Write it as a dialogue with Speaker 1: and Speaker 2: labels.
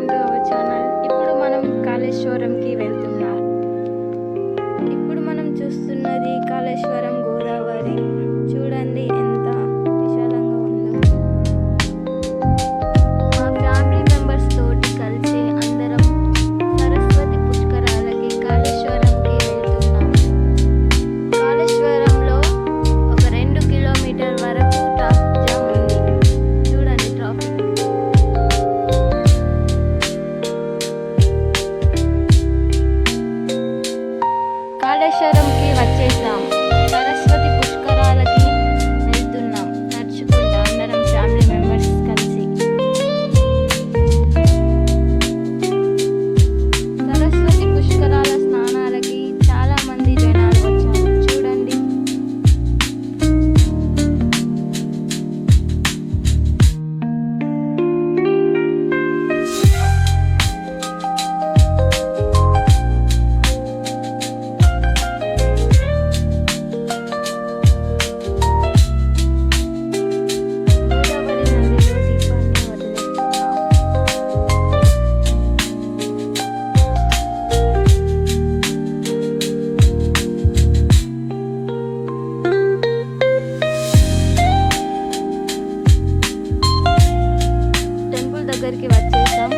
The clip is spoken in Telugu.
Speaker 1: Welcome to our channel. ఇప్పుడు మనం కాళేశ్వరంకి వెళ్తున్నాం. ఇప్పుడు మనం చూస్తున్నది కాళేశ్వరం గోదావరి. చూడండి ఎంత విశాలంగా ఉందో. మా ఫ్యామిలీ మెంబర్స్ తోటి కలిసి అందరం సరస్వతి పుష్కరాలకి కాళేశ్వరంకి వెళ్తున్నాం. కాళేశ్వరంలో ఒక 2 కిలోమీటర్ వరకు ట్రాఫిక్ జామ్ ఉంది. చూడండి ట్రాఫిక్. కాళేశ్వరంకి వచ్చేసాం. సరస్వతి పుష్కరాలకి వెళ్తున్నాం నడుచుకుంటా అందరం ఫ్యామిలీ మెంబర్స్ కలిసి. సరస్వతి పుష్కరాల స్నానాలకి చాలా మంది జనాలు వచ్చారు. చూడండి. గోదావరి నదిలో దీపాన్ని వదిలేస్తున్నాం. టెంపుల్ దగ్గరికి వచ్చేసాం.